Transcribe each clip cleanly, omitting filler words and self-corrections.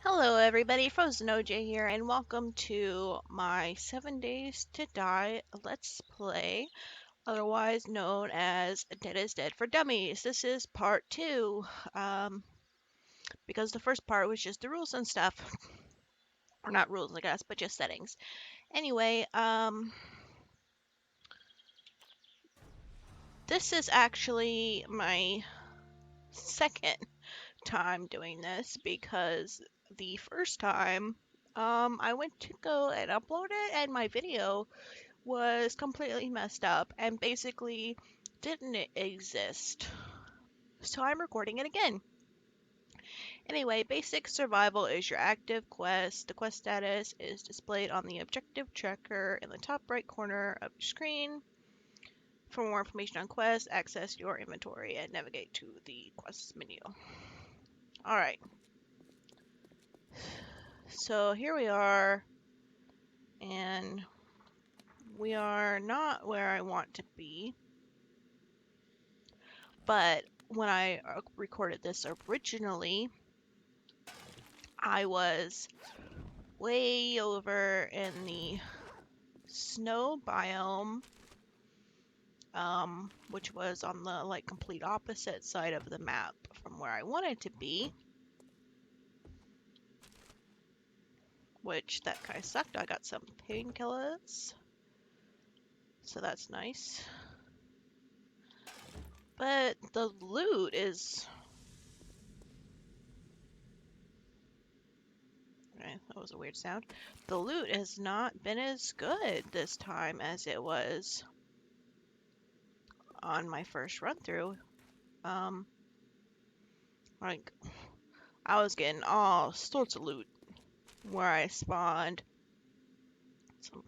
Hello everybody, Frozen OJ here, and welcome to my 7 Days to Die Let's Play, otherwise known as Dead is Dead for Dummies. This is part 2, because the first part was just the rules and stuff. Or not rules, I guess, but just settings. Anyway, this is actually my second time doing this because the first time, I went to go and upload it and my video was completely messed up and basically didn't exist. So I'm recording it again. Anyway, basic survival is your active quest. The quest status is displayed on the objective tracker in the top right corner of your screen. For more information on quests, access your inventory and navigate to the quests menu. Alright. So here we are, and we are not where I want to be. But when I recorded this originally, I was way over in the snow biome, which was on the complete opposite side of the map from where I wanted to be. Which that kind of sucked. I got some painkillers, so that's nice. But the loot is... Okay, that was a weird sound. The loot has not been as good this time as it was on my first run through. Like, I was getting all sorts of loot where I spawned. Some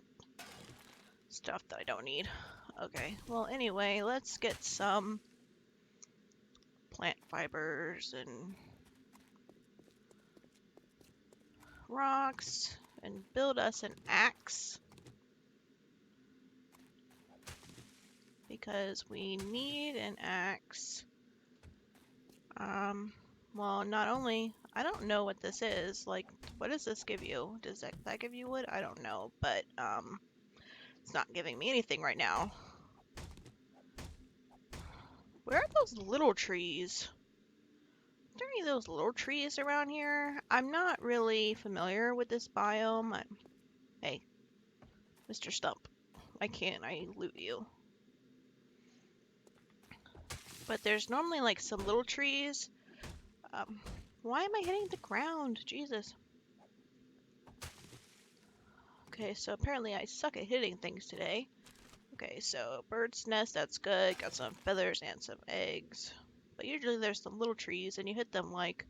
stuff that I don't need. Okay, well anyway, let's get some plant fibers and rocks and build us an axe. Because we need an axe. Well, not only... I don't know what this is. Like, what does this give you? Does that give you wood? I don't know, but, it's not giving me anything right now. Where are those little trees? Are there any of those little trees around here? I'm not really familiar with this biome. Hey, Mr. Stump, why can't I loot you? But there's normally like some little trees. Why am I hitting the ground? Jesus. Okay, so apparently I suck at hitting things today. Okay, so bird's nest, that's good. Got some feathers and some eggs. But usually there's some little trees and you hit them like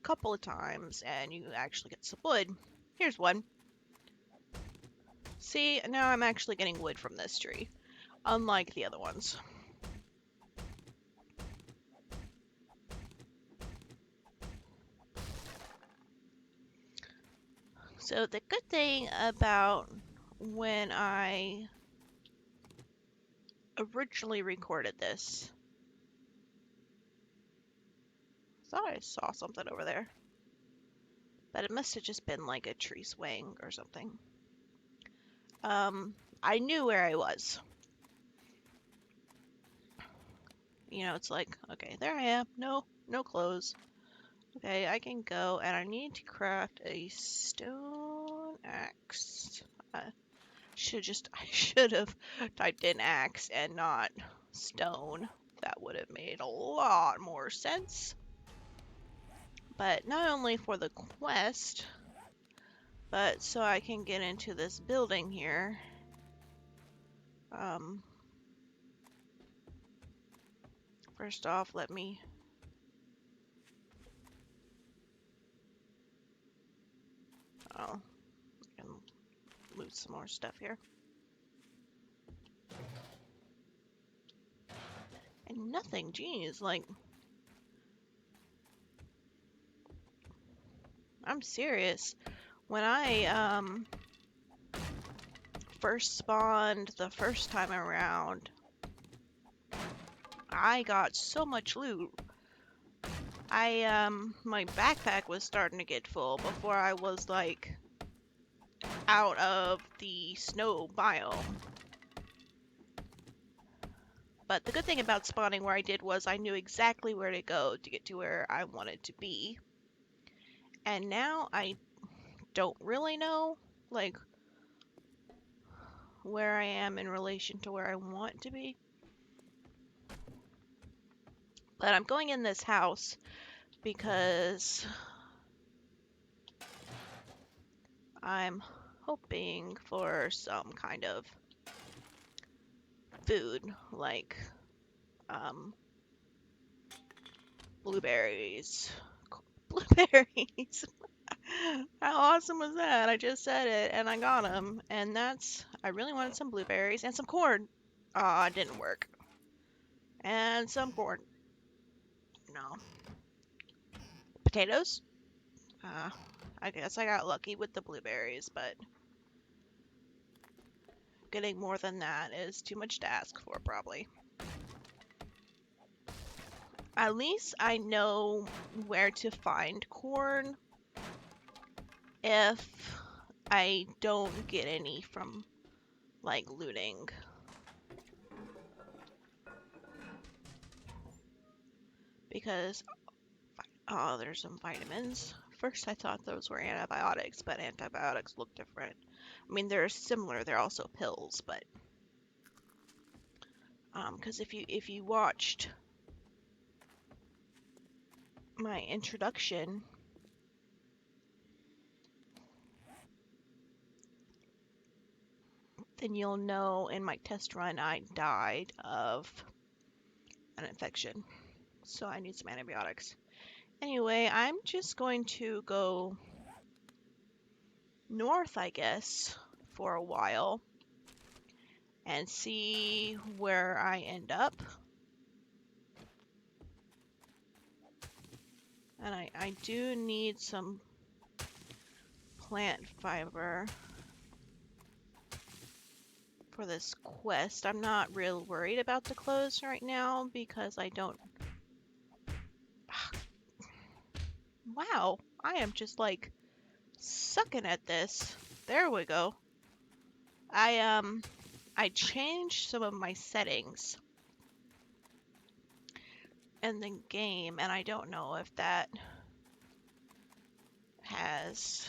a couple of times and you actually get some wood. Here's one. See, now I'm actually getting wood from this tree, unlike the other ones. So the good thing about when I originally recorded this, I thought I saw something over there, but it must have just been like a tree swing or something. I knew where I was. You know, it's like, okay, there I am. No clothes. Okay, I can go, and I need to craft a stone axe. I should have typed in axe and not stone. That would have made a lot more sense. But not only for the quest, but so I can get into this building here. First off, let me... Oh, I can loot some more stuff here. And nothing, geez, like... I'm serious. When I, first spawned the first time around, I got so much loot. My backpack was starting to get full before I was, like, out of the snow biome. But the good thing about spawning where I did was I knew exactly where to go to get to where I wanted to be. And now I don't really know, like, where I am in relation to where I want to be. But I'm going in this house because I'm hoping for some kind of food, like blueberries. Blueberries! How awesome was that? I just said it and I got them. And I really wanted some blueberries and some corn. Aw, it didn't work. And some corn. No. Potatoes? Uh, I guess I got lucky with the blueberries, but getting more than that is too much to ask for, probably. At least I know where to find corn if I don't get any from, like, looting. Because, oh, there's some vitamins. First I thought those were antibiotics, but antibiotics look different. I mean, they're similar, they're also pills, but because if you watched my introduction, then you'll know in my test run I died of an infection. So I need some antibiotics. Anyway, I'm just going to go north, I guess, for a while and see where I end up. And I do need some plant fiber for this quest. I'm not real worried about the clothes right now because I don't... Wow, I am just like sucking at this. There we go. I changed some of my settings in the game, and I don't know if that has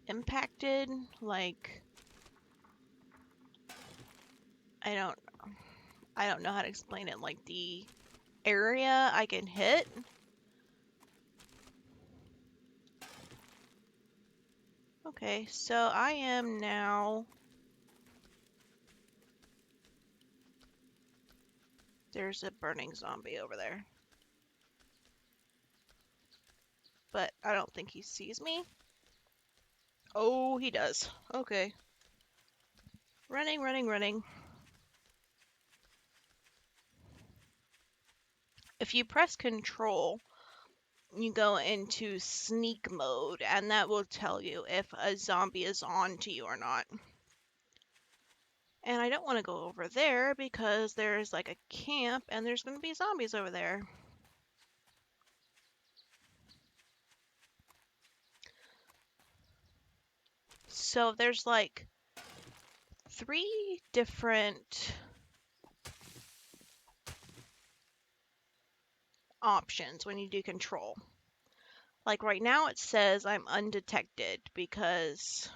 impacted, like, I don't know how to explain it, like the area I can hit. Okay, so I am now... There's a burning zombie over there. But I don't think he sees me. Oh, he does. Okay. Running, running, running. If you press control, you go into sneak mode, and that will tell you if a zombie is on to you or not. And I don't want to go over there because there's like a camp and there's going to be zombies over there. So there's like 3 different options when you do control. Like right now it says I'm undetected because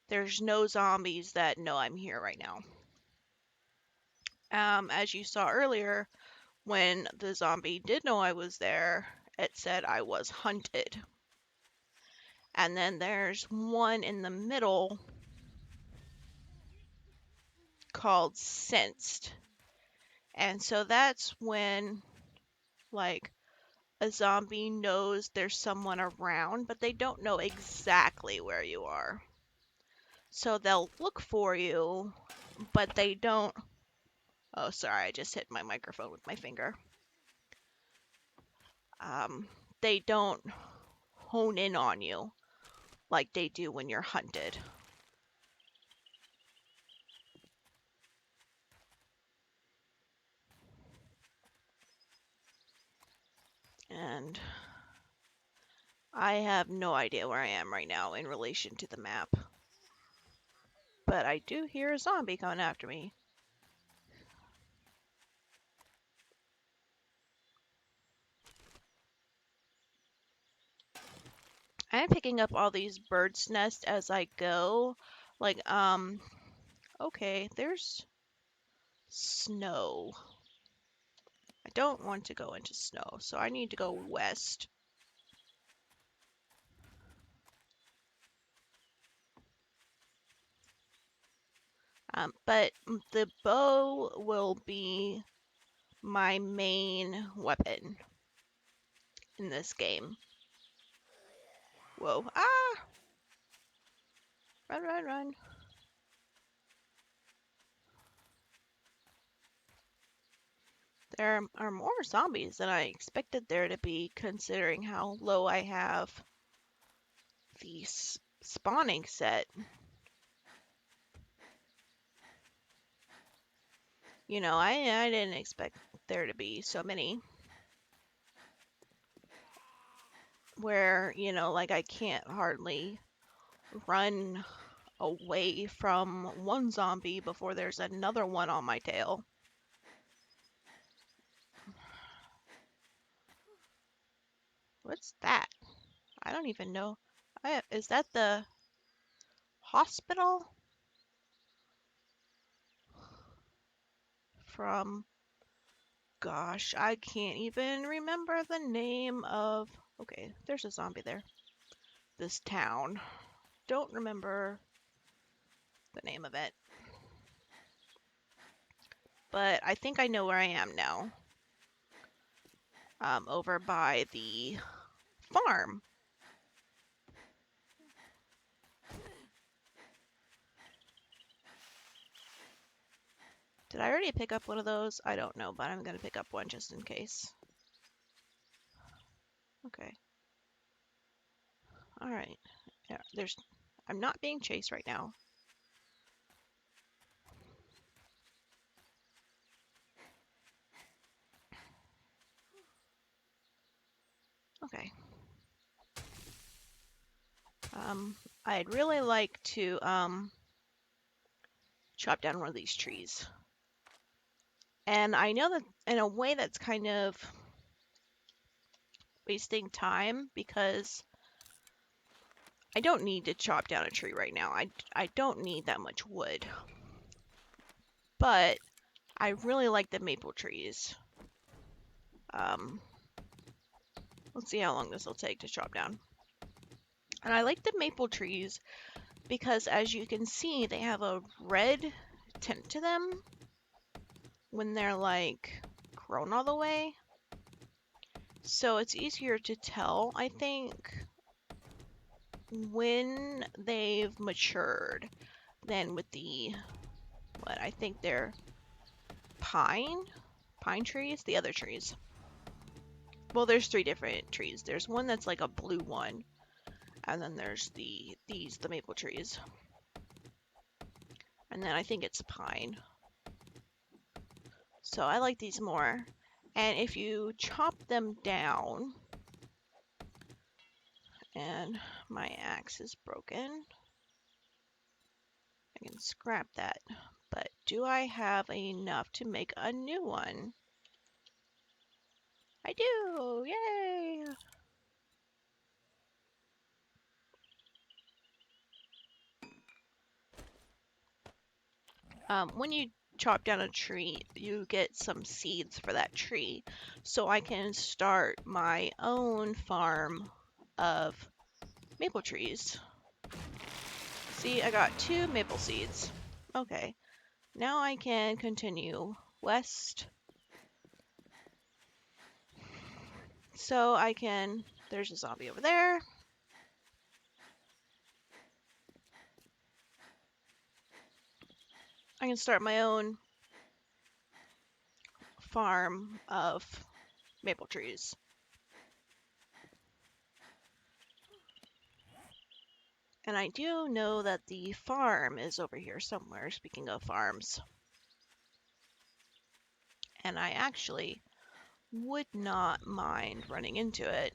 there's no zombies that know I'm here right now. As you saw earlier, when the zombie did know I was there, it said I was hunted. And then there's one in the middle called sensed. And so that's when, like, a zombie knows there's someone around, but they don't know exactly where you are. So they'll look for you, but they don't... Oh, sorry, I just hit my microphone with my finger. They don't hone in on you like they do when you're hunted. And I have no idea where I am right now in relation to the map. But I do hear a zombie coming after me. I'm picking up all these birds' nests as I go. Like, okay, there's snow. I don't want to go into snow, so I need to go west. But the bow will be my main weapon in this game. Whoa. Ah! Run, run, run. There are more zombies than I expected there to be, considering how low I have the spawning set. You know, I didn't expect there to be so many. Where, you know, like I can't hardly run away from one zombie before there's another one on my tail. What's that? I don't even know. Is that the hospital? From, gosh, I can't even remember the name of... Okay, there's a zombie there. This town. Don't remember the name of it. But I think I know where I am now. Over by the farm. Did I already pick up one of those? I don't know, but I'm going to pick up one just in case. Okay. Alright. Yeah, I'm not being chased right now. Okay. I'd really like to, chop down one of these trees. And I know that in a way that's kind of wasting time because I don't need to chop down a tree right now. I don't need that much wood. But I really like the maple trees. Let's see how long this will take to chop down. And I like the maple trees because, as you can see, they have a red tint to them when they're like grown all the way. So it's easier to tell, I think, when they've matured than with the, what I think they're pine trees, the other trees. Well, there's 3 different trees. There's one that's like a blue one, and then there's the maple trees. And then I think it's pine. So I like these more. And if you chop them down, and my axe is broken, I can scrap that. But do I have enough to make a new one? I do! Yay! When you chop down a tree, you get some seeds for that tree. So I can start my own farm of maple trees. See, I got 2 maple seeds. Okay, now I can continue west. So I can, there's a zombie over there. I can start my own farm of maple trees. And I do know that the farm is over here somewhere, speaking of farms. And I actually would not mind running into it.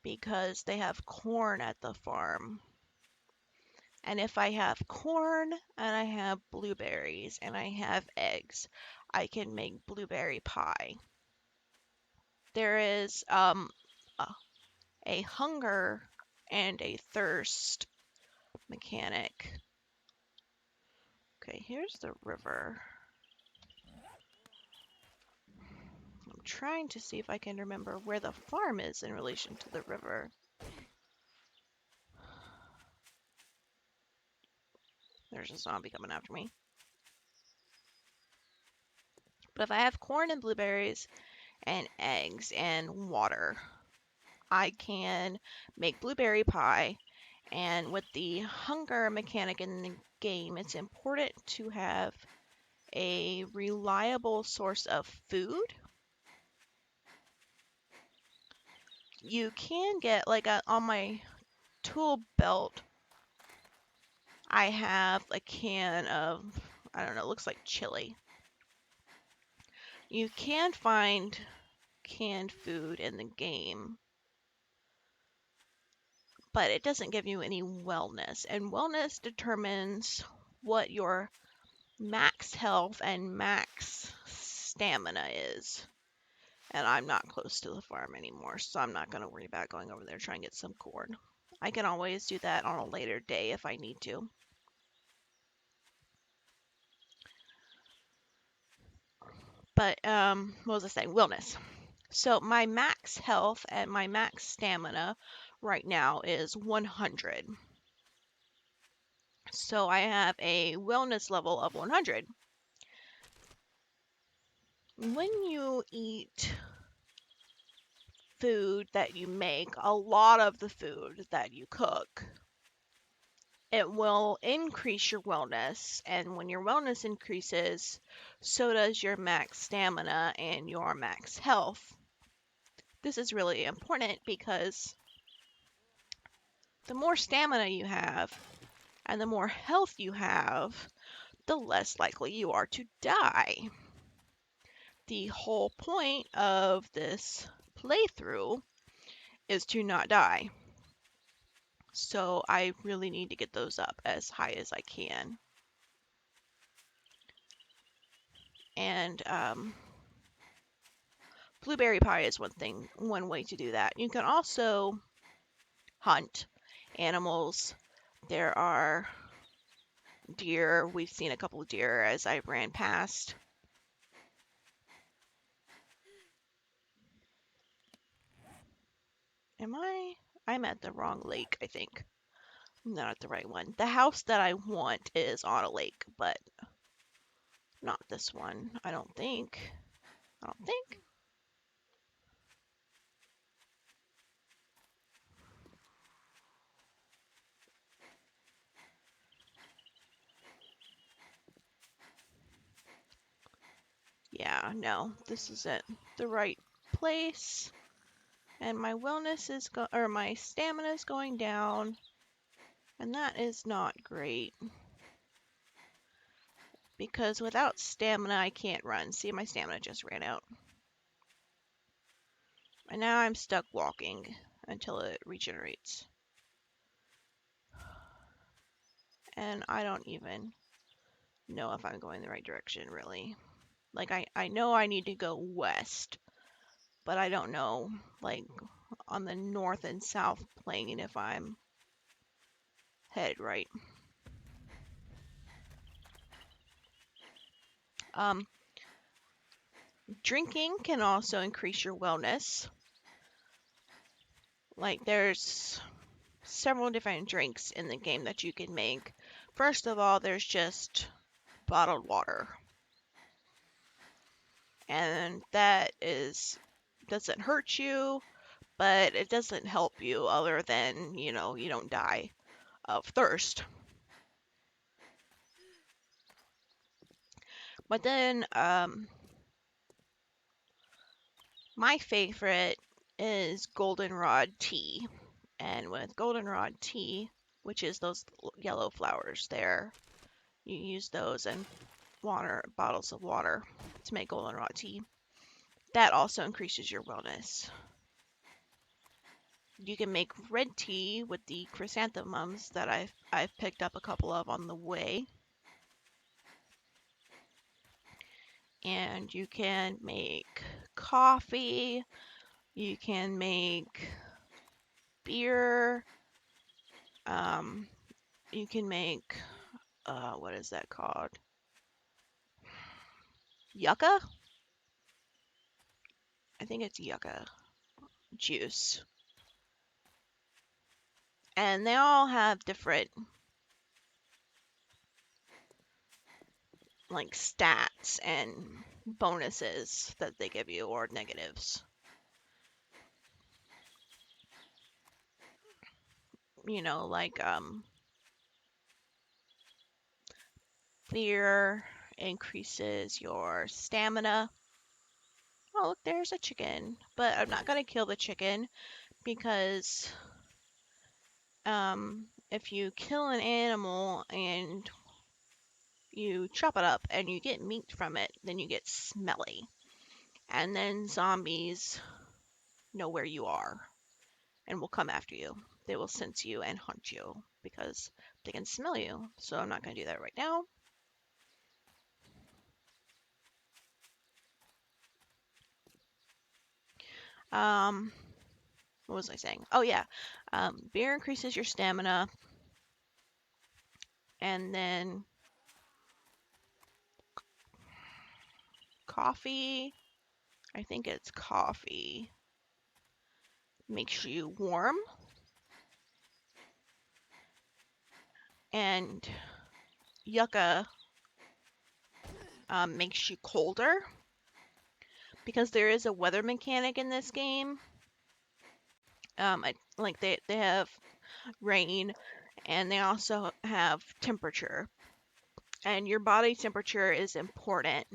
Because they have corn at the farm. And if I have corn and I have blueberries and I have eggs, I can make blueberry pie. There is a hunger and a thirst mechanic. Okay, here's the river. I'm trying to see if I can remember where the farm is in relation to the river. There's a zombie coming after me. But if I have corn and blueberries and eggs and water, I can make blueberry pie. And with the hunger mechanic in the game, it's important to have a reliable source of food. You can get, like, on my tool belt, I have a can of, I don't know, it looks like chili. You can find canned food in the game, but it doesn't give you any wellness. And wellness determines what your max health and max stamina is. And I'm not close to the farm anymore, so I'm not going to worry about going over there trying to get some corn. I can always do that on a later day if I need to. But, what was I saying? Wellness. So my max health and my max stamina right now is 100. So I have a wellness level of 100. When you eat food that you make, a lot of the food that you cook, it will increase your wellness. And when your wellness increases, so does your max stamina and your max health. This is really important because the more stamina you have and the more health you have, the less likely you are to die. The whole point of this playthrough is to not die. So I really need to get those up as high as I can. And blueberry pie is one way to do that. You can also hunt animals. There are deer. We've seen a couple of deer as I ran past. I'm at the wrong lake, I think. I'm not at the right one. The house that I want is on a lake, but not this one, I don't think. I don't think. Yeah, no, this isn't the right place. And my wellness is my stamina is going down, and that is not great. Because without stamina, I can't run. See, my stamina just ran out. And now I'm stuck walking until it regenerates. And I don't even know if I'm going the right direction, really. Like, I know I need to go west, but I don't know, like, on the north and south plane if I'm headed right. Drinking can also increase your wellness. Like, there's several different drinks in the game that you can make. First of all, there's just bottled water. And that doesn't hurt you, but it doesn't help you other than, you don't die of thirst. But then, my favorite is goldenrod tea. And with goldenrod tea, which is those yellow flowers there, You use those and water bottles of water to make goldenrod tea. That also increases your wellness. You can make red tea with the chrysanthemums that I've picked up a couple of on the way. And you can make coffee. You can make beer. You can make what is that called? Yucca? I think it's yucca juice. And they all have different like stats and bonuses that they give you or negatives. You know, like fear increases your stamina. Oh, look, there's a chicken. But I'm not going to kill the chicken because if you kill an animal and you chop it up and you get meat from it, then you get smelly. And then zombies know where you are and will come after you. They will sense you and hunt you because they can smell you. So I'm not going to do that right now. What was I saying? Oh yeah, beer increases your stamina, and then coffee. I think it's coffee. Makes you warm, and yucca makes you colder because there is a weather mechanic in this game. Like they have rain, and they also have temperature, and your body temperature is important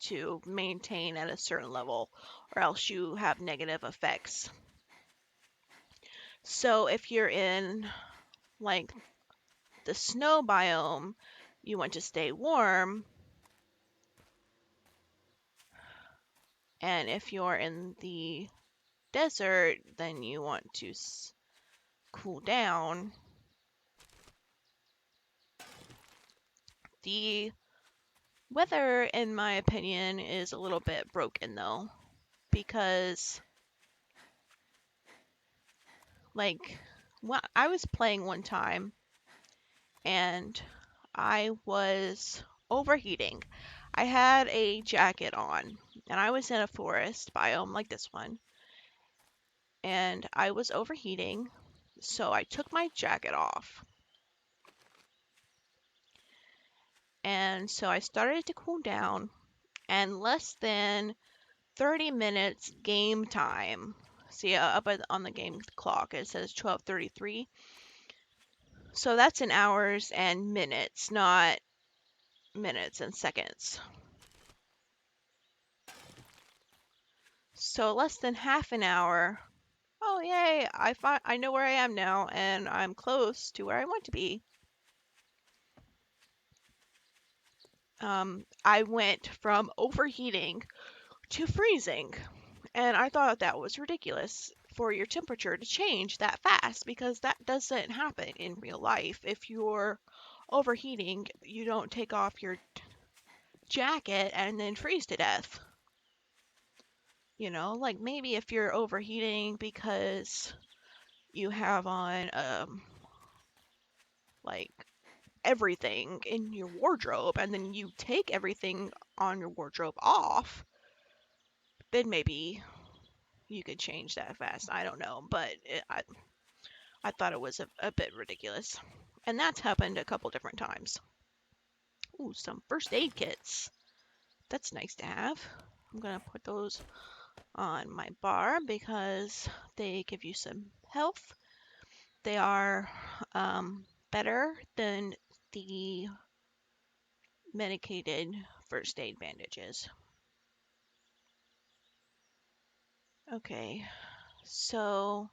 to maintain at a certain level, or else you have negative effects. So if you're in like the snow biome, you want to stay warm. And if you're in the desert, then you want to cool down. The weather, in my opinion, is a little bit broken though, because like I was playing one time and I was overheating. I had a jacket on and I was in a forest biome like this one, and I was overheating, so I took my jacket off. And so I started to cool down, and less than 30 minutes game time. See, on the game clock, it says 12:33. So that's in hours and minutes, not minutes and seconds. So less than half an hour. Oh yay! I know where I am now, and I'm close to where I want to be. I went from overheating to freezing, and I thought that was ridiculous for your temperature to change that fast because that doesn't happen in real life. If you're overheating, you don't take off your jacket and then freeze to death. You know, like maybe if you're overheating because you have on like everything in your wardrobe and then you take everything on your wardrobe off, then maybe you could change that fast. I don't know, but I thought it was a bit ridiculous. And that's happened a couple different times. Ooh, some first aid kits. That's nice to have. I'm going to put those on my bar because they give you some health. They are better than the medicated first aid bandages. Okay, so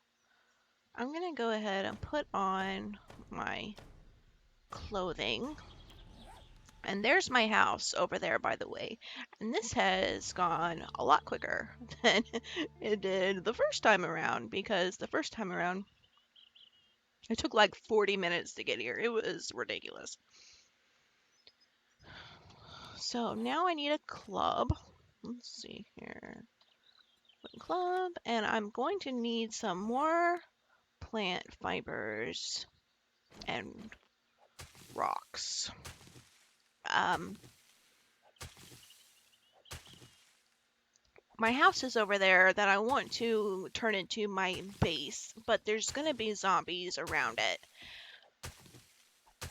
I'm going to go ahead and put on my clothing. And there's my house over there, by the way. And this has gone a lot quicker than it did the first time around, because the first time around, it took like 40 minutes to get here. It was ridiculous. So now I need a club. Let's see here. Club, and I'm going to need some more plant fibers and rocks. Um, my house is over there that I want to turn into my base, but there's going to be zombies around it.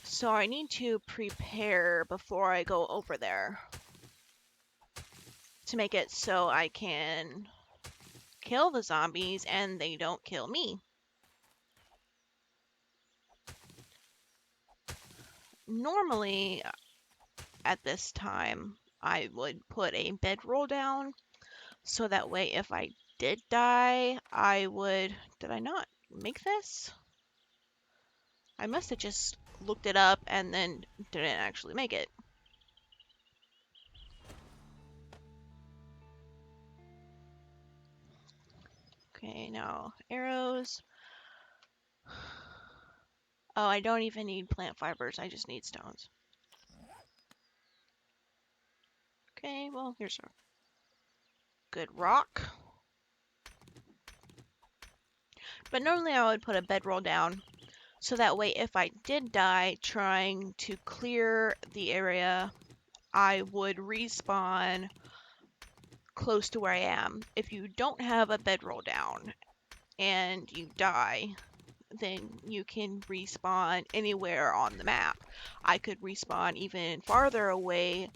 So I need to prepare before I go over there to make it so I can kill the zombies and they don't kill me. Normally, at this time, I would put a bedroll down so that way if I did die, I would... Did I not make this? I must have just looked it up and then didn't actually make it. Okay, now arrows. Oh, I don't even need plant fibers. I just need stones. Okay, well, here's a good rock. But normally I would put a bedroll down so that way if I did die trying to clear the area, I would respawn close to where I am. If you don't have a bedroll down and you die, then you can respawn anywhere on the map. I could respawn even farther away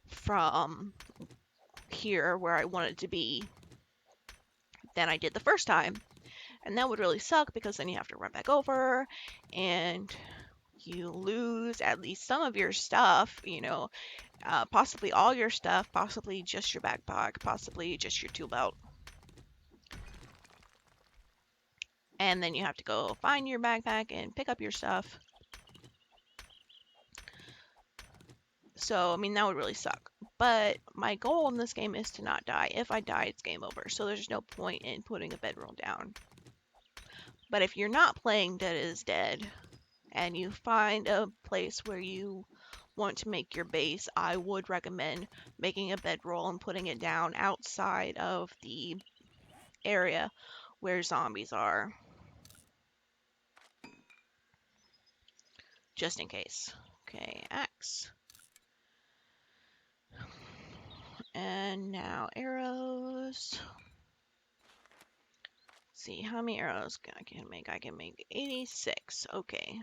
from here where I wanted to be than I did the first time. And that would really suck because then you have to run back over and you lose at least some of your stuff, you know, possibly all your stuff, possibly just your backpack, possibly just your tool belt. And then you have to go find your backpack and pick up your stuff. So, I mean, that would really suck. But my goal in this game is to not die. If I die, it's game over. So there's no point in putting a bedroll down. But if you're not playing Dead is Dead and you find a place where you want to make your base, I would recommend making a bedroll and putting it down outside of the area where zombies are. Just in case. Okay, axe. And now arrows. Let's see, how many arrows I can make? I can make 86. Okay.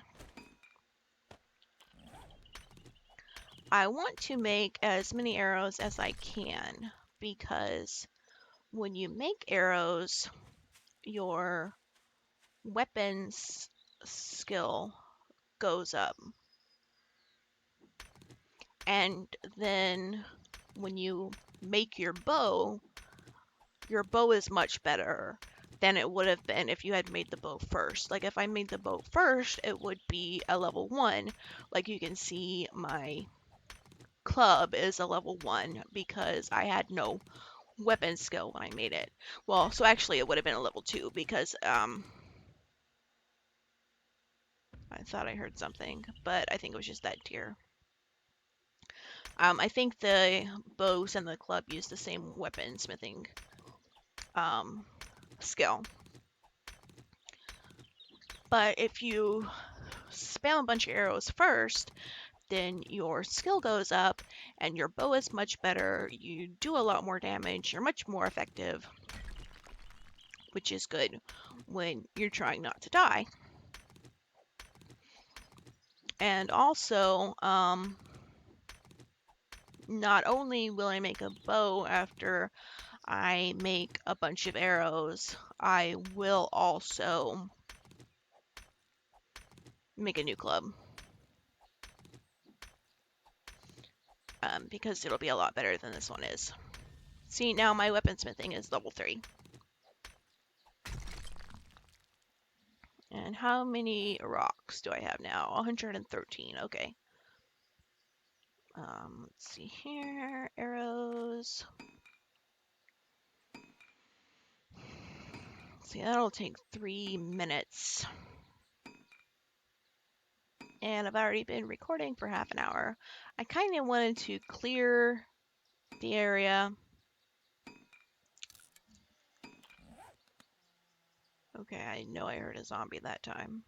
I want to make as many arrows as I can because when you make arrows, your weapons skill goes up. And then when you make your bow is much better than it would have been if you had made the bow first. Like if I made the bow first, it would be a level 1. Like you can see, my club is a level 1 because I had no weapon skill when I made it. Well, so actually it would have been a level 2 because I thought I heard something, but I think it was just that deer. I think the bows and the club use the same weapon smithing skill. But if you spam a bunch of arrows first, then your skill goes up and your bow is much better. You do a lot more damage. You're much more effective, which is good when you're trying not to die. And also, not only will I make a bow after I make a bunch of arrows, I will also make a new club. Because it'll be a lot better than this one is. See, now my weaponsmithing is level 3. And how many rocks do I have now? 113, okay. Let's see here. Arrows. See, that'll take 3 minutes. And I've already been recording for half an hour. I kind of wanted to clear the area. Okay, I know I heard a zombie that time.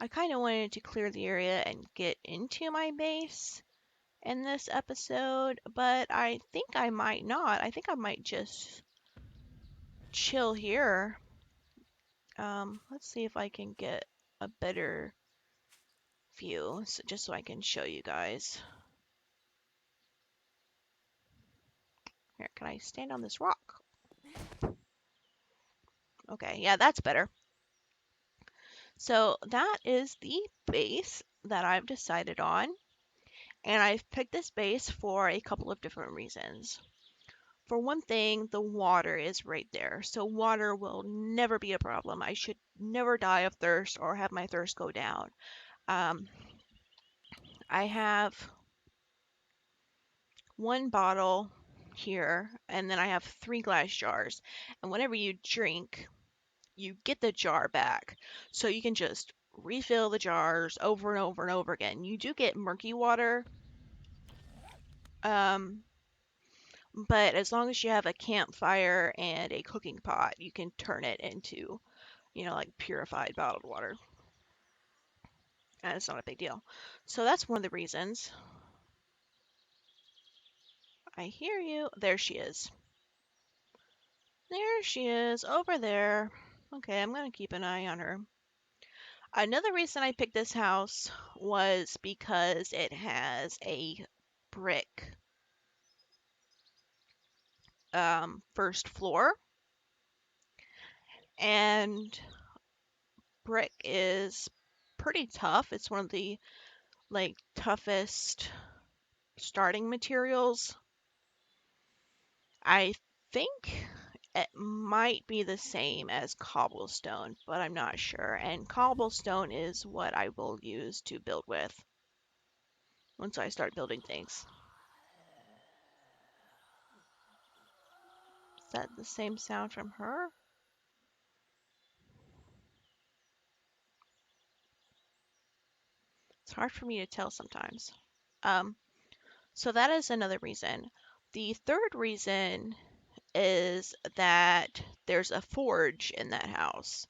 I kind of wanted to clear the area and get into my base in this episode, but I think I might not. I think I might just chill here. Let's see if I can get a better view, just so I can show you guys. Here, can I stand on this rock? Okay, yeah, that's better. So that is the base that I've decided on. And I've picked this base for a couple of different reasons. For one thing, the water is right there. So water will never be a problem. I should never die of thirst or have my thirst go down. I have one bottle here, and then I have 3 glass jars. And whenever you drink, you get the jar back. So you can just refill the jars over and over and over again. You do get murky water, but as long as you have a campfire and a cooking pot, you can turn it into, like purified bottled water. And it's not a big deal. So that's one of the reasons. I hear you. There she is. There she is, over there. Okay, I'm going to keep an eye on her. Another reason I picked this house was because it has a brick first floor. And brick is pretty tough. It's one of the toughest starting materials. I think it might be the same as cobblestone, but I'm not sure. And cobblestone is what I will use to build with once I start building things. Is that the same sound from her? It's hard for me to tell sometimes. So that is another reason. The third reason is that there's a forge in that house.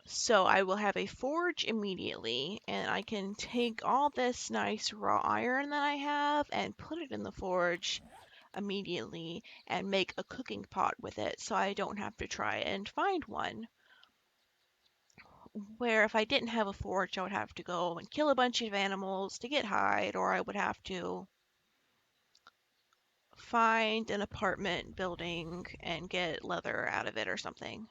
So I will have a forge immediately, and I can take all this nice raw iron that I have and put it in the forge immediately and make a cooking pot with it, so I don't have to try and find one. Where if I didn't have a forge, I would have to go and kill a bunch of animals to get hide, or I would have to find an apartment building and get leather out of it or something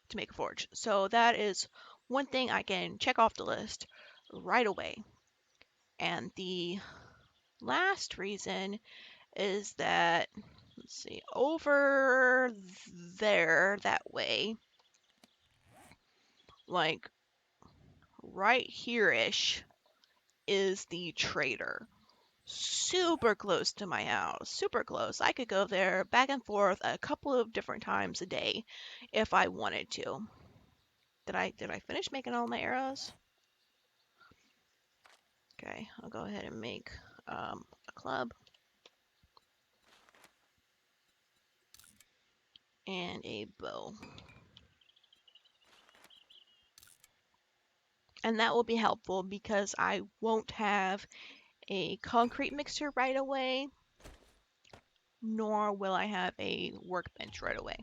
to make a forge. So that is one thing I can check off the list right away. And the last reason is that, let's see, over there, that way, like right here-ish, is the trader. Super close to my house, super close. I could go there back and forth a couple of different times a day if I wanted to. Did I finish making all my arrows? Okay, I'll go ahead and make a club and a bow. And that will be helpful because I won't have a concrete mixer right away, nor will I have a workbench right away.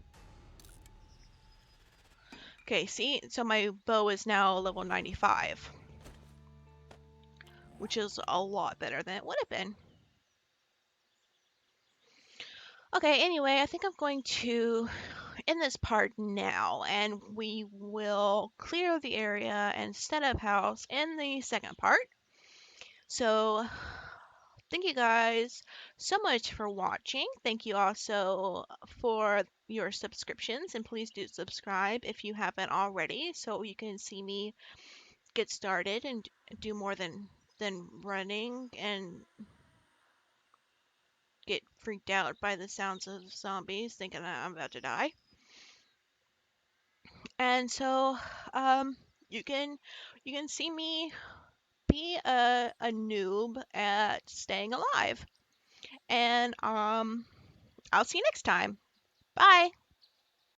Okay, see, so my bow is now level 95, which is a lot better than it would have been. Okay, anyway, I think I'm going to end this part now, and we will clear the area and set up house in the second part. So Thank you guys so much for watching. Thank you also for your subscriptions, and please do subscribe if you haven't already so you can see me get started and do more than running and get freaked out by the sounds of zombies thinking that I'm about to die. And so um you can see me be a noob at staying alive. And I'll see you next time. Bye.